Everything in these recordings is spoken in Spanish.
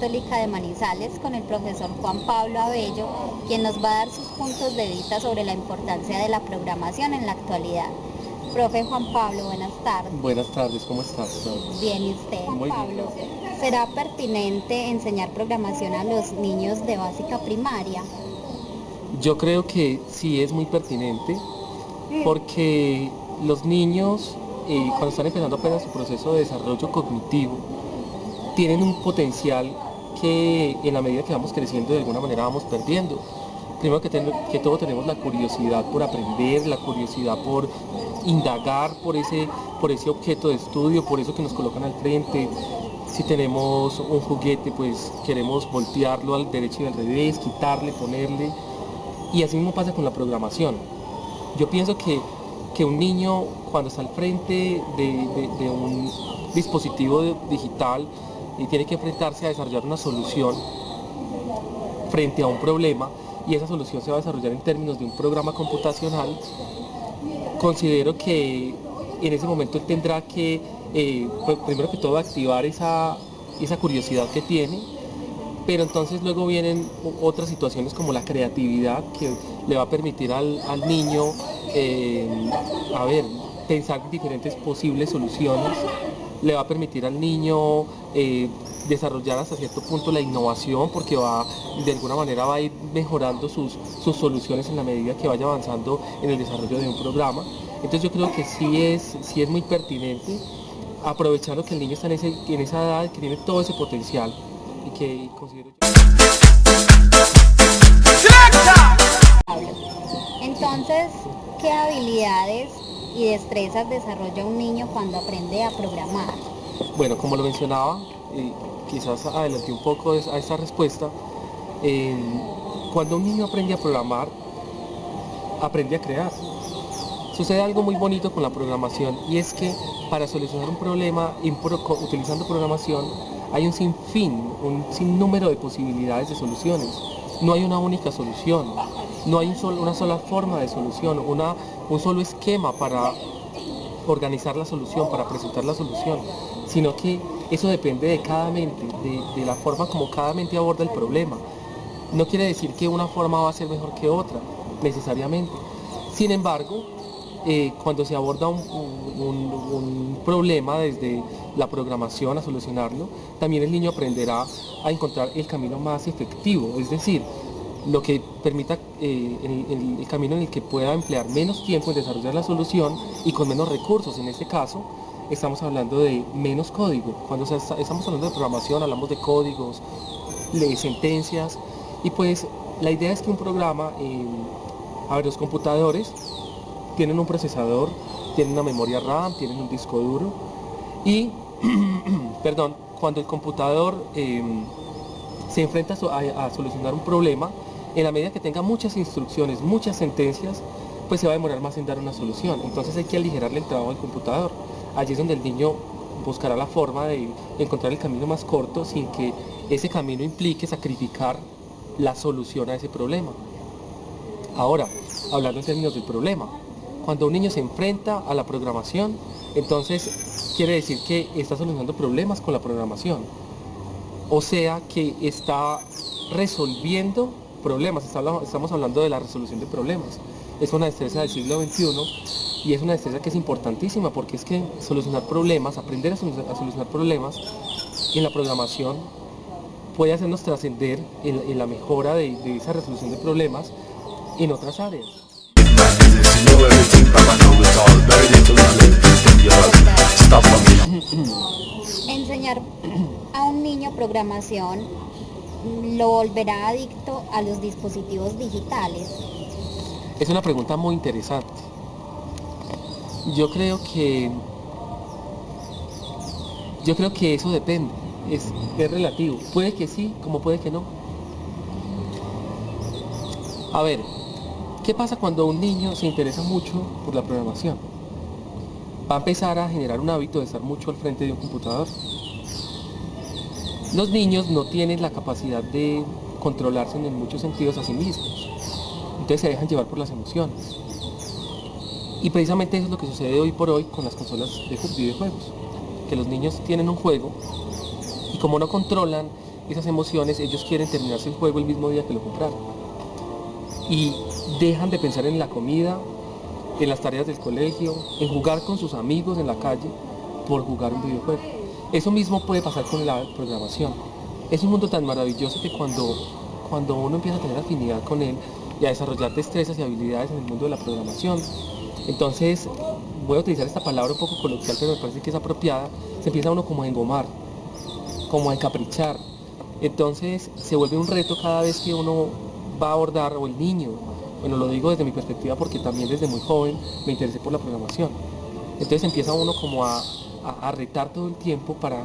Católica de Manizales con el profesor Juan Pablo Abello, quien nos va a dar sus puntos de vista sobre la importancia de la programación en la actualidad. Profe Juan Pablo, buenas tardes. Buenas tardes, ¿cómo estás? Bien, ¿y usted? Muy Juan Pablo, ¿será pertinente enseñar programación a los niños de básica primaria? Yo creo que sí es muy pertinente porque los niños, cuando están empezando apenas su proceso de desarrollo cognitivo, tienen un potencial que en la medida que vamos creciendo de alguna manera vamos perdiendo. Primero que todo tenemos la curiosidad por aprender, la curiosidad por indagar por ese objeto de estudio, por eso que nos colocan al frente. Si tenemos un juguete, pues queremos voltearlo al derecho y al revés, quitarle, ponerle. Y así mismo pasa con la programación. Yo pienso que un niño cuando está al frente de un dispositivo digital y tiene que enfrentarse a desarrollar una solución frente a un problema, y esa solución se va a desarrollar en términos de un programa computacional, considero que en ese momento él tendrá que, pues, primero que todo, activar esa curiosidad que tiene, pero entonces luego vienen otras situaciones como la creatividad que le va a permitir al niño, pensar en diferentes posibles soluciones, le va a permitir al niño desarrollar hasta cierto punto la innovación, porque de alguna manera va a ir mejorando sus soluciones en la medida que vaya avanzando en el desarrollo de un programa. Entonces yo creo que sí es muy pertinente, aprovechando que el niño está en esa edad, que tiene todo ese potencial y que considero yo. Entonces, ¿qué habilidades y destrezas desarrolla un niño cuando aprende a programar? Bueno, como lo mencionaba, quizás adelanté un poco a esta respuesta. Cuando un niño aprende a programar, aprende a crear. Sucede algo muy bonito con la programación, y es que para solucionar un problema utilizando programación hay un sinnúmero de posibilidades de soluciones. No hay una única solución, no hay una sola forma de solución, un solo esquema para organizar la solución, para presentar la solución, sino que eso depende de cada mente, de la forma como cada mente aborda el problema. No quiere decir que una forma va a ser mejor que otra, necesariamente. Sin embargo, cuando se aborda un problema desde la programación a solucionarlo, también el niño aprenderá a encontrar el camino más efectivo, es decir, lo que permita el camino en el que pueda emplear menos tiempo en desarrollar la solución y con menos recursos. En este caso, estamos hablando de menos código. Cuando estamos hablando de programación, hablamos de códigos, de sentencias, y pues la idea es que un programa, los computadores tienen un procesador, tienen una memoria RAM, tienen un disco duro, y perdón, cuando el computador se enfrenta a solucionar un problema, en la medida que tenga muchas instrucciones, muchas sentencias, pues se va a demorar más en dar una solución. Entonces hay que aligerarle el trabajo al computador. Allí es donde el niño buscará la forma de encontrar el camino más corto sin que ese camino implique sacrificar la solución a ese problema. Ahora, hablando en términos del problema, cuando un niño se enfrenta a la programación, entonces quiere decir que está solucionando problemas con la programación. O sea que está resolviendo problemas, estamos hablando de la resolución de problemas. Es una destreza del siglo XXI, y es una destreza que es importantísima, porque es que solucionar problemas, aprender a solucionar problemas en la programación puede hacernos trascender en la mejora de esa resolución de problemas en otras áreas. Enseñar a un niño programación lo volverá adicto a los dispositivos digitales. Es una pregunta muy interesante. Yo creo que eso depende, es relativo. Puede que sí, como puede que no. A ver, ¿qué pasa cuando un niño se interesa mucho por la programación? Va a empezar a generar un hábito de estar mucho al frente de un computador. Los niños no tienen la capacidad de controlarse en muchos sentidos a sí mismos. Entonces se dejan llevar por las emociones. Y precisamente eso es lo que sucede hoy por hoy con las consolas de videojuegos. Que los niños tienen un juego y como no controlan esas emociones, ellos quieren terminarse el juego el mismo día que lo compraron. Y dejan de pensar en la comida, en las tareas del colegio, en jugar con sus amigos en la calle por jugar un videojuego. Eso mismo puede pasar con la programación. Es un mundo tan maravilloso que cuando uno empieza a tener afinidad con él y a desarrollar destrezas y habilidades en el mundo de la programación, entonces voy a utilizar esta palabra un poco coloquial, pero me parece que es apropiada, se empieza uno como a engomar, como a encaprichar. Entonces se vuelve un reto cada vez que uno va a abordar, o el niño, bueno, lo digo desde mi perspectiva porque también desde muy joven me interesé por la programación. Entonces empieza uno como a retar todo el tiempo para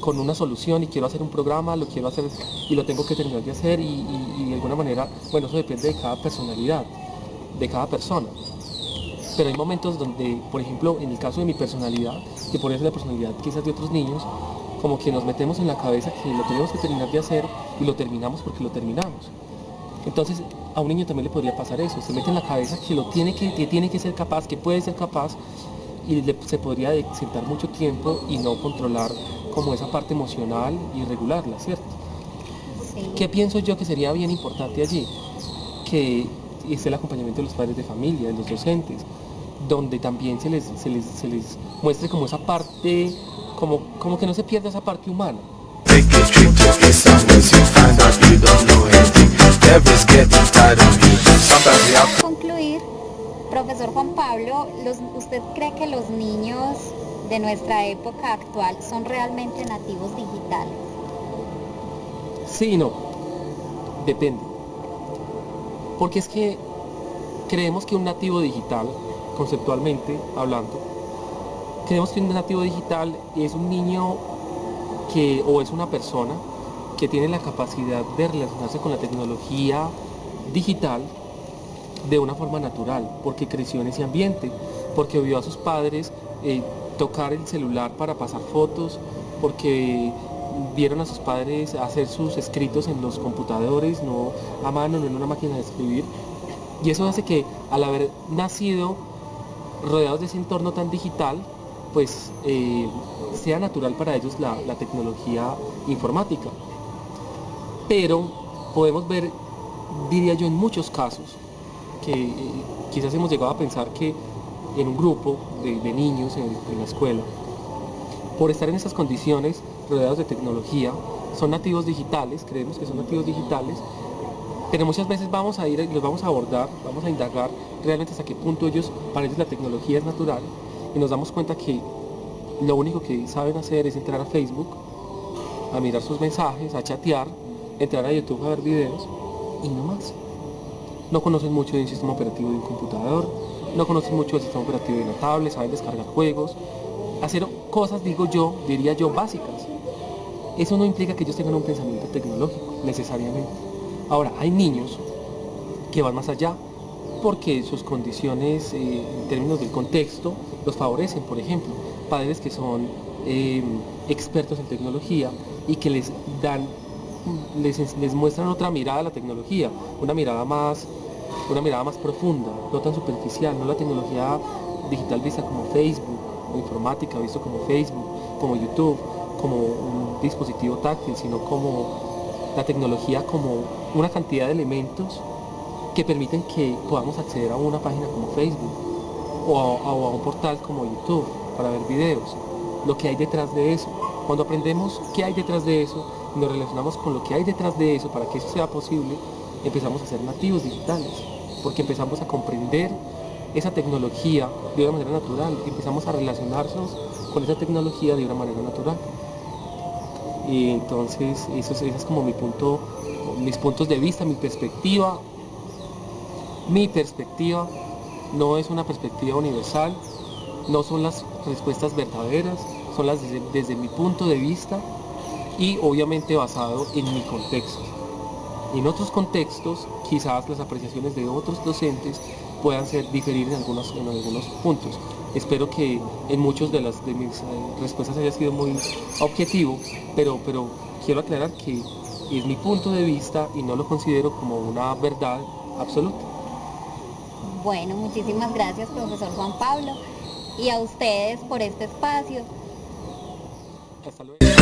con una solución, y quiero hacer un programa, lo quiero hacer y lo tengo que terminar de hacer, y de alguna manera, bueno, eso depende de cada personalidad, de cada persona. Pero hay momentos donde, por ejemplo, en el caso de mi personalidad, que podría ser la personalidad quizás de otros niños, como que nos metemos en la cabeza que lo tenemos que terminar de hacer y lo terminamos porque lo terminamos. Entonces, a un niño también le podría pasar eso, se mete en la cabeza que que tiene que ser capaz, que puede ser capaz, y se podría sentar mucho tiempo y no controlar como esa parte emocional y regularla, ¿cierto? Sí. ¿Qué pienso yo que sería bien importante allí? Que es el acompañamiento de los padres de familia, de los docentes, donde también se les muestre como esa parte, como que no se pierda esa parte humana. Take a trip to the summers, you find out you don't know anything. Everyone's getting tired of me. Sometimes we have Para concluir, profesor Juan Pablo, ¿usted cree que los niños de nuestra época actual son realmente nativos digitales? Sí y no, depende. Porque es que creemos que un nativo digital, conceptualmente hablando, creemos que un nativo digital es un niño o es una persona que tiene la capacidad de relacionarse con la tecnología digital de una forma natural, porque creció en ese ambiente, porque vio a sus padres tocar el celular para pasar fotos, porque vieron a sus padres hacer sus escritos en los computadores, no a mano, no en una máquina de escribir. Y eso hace que, al haber nacido rodeados de ese entorno tan digital, pues sea natural para ellos la tecnología informática. Pero podemos ver, diría yo, en muchos casos, que quizás hemos llegado a pensar que en un grupo de niños en la escuela, por estar en esas condiciones rodeados de tecnología, son nativos digitales, creemos que son nativos digitales, pero muchas veces vamos a ir y los vamos a abordar, vamos a indagar realmente hasta qué punto para ellos la tecnología es natural, y nos damos cuenta que lo único que saben hacer es entrar a Facebook, a mirar sus mensajes, a chatear, entrar a YouTube a ver videos y no más. No conocen mucho de un sistema operativo de un computador, no conocen mucho del sistema operativo de una tablet, saben descargar juegos, hacer cosas, diría yo, básicas. Eso no implica que ellos tengan un pensamiento tecnológico, necesariamente. Ahora, hay niños que van más allá porque sus condiciones en términos del contexto los favorecen. Por ejemplo, padres que son expertos en tecnología y que les muestran otra mirada a la tecnología, una mirada más profunda, no tan superficial, no la tecnología digital vista como Facebook, o informática visto como Facebook, como YouTube, como un dispositivo táctil, sino como la tecnología como una cantidad de elementos que permiten que podamos acceder a una página como Facebook o a un portal como YouTube para ver videos, lo que hay detrás de eso. Cuando aprendemos qué hay detrás de eso, nos relacionamos con lo que hay detrás de eso para que eso sea posible, empezamos a ser nativos digitales, porque empezamos a comprender esa tecnología de una manera natural, empezamos a relacionarnos con esa tecnología de una manera natural. Y entonces ese es como mis puntos de vista, mi perspectiva. Mi perspectiva no es una perspectiva universal, no son las respuestas verdaderas, son las desde mi punto de vista, y obviamente basado en mi contexto. En otros contextos, quizás las apreciaciones de otros docentes puedan diferir en algunos puntos. Espero que en muchos de mis respuestas haya sido muy objetivo, pero quiero aclarar que es mi punto de vista y no lo considero como una verdad absoluta. Bueno, muchísimas gracias, profesor Juan Pablo, y a ustedes por este espacio. Hasta luego.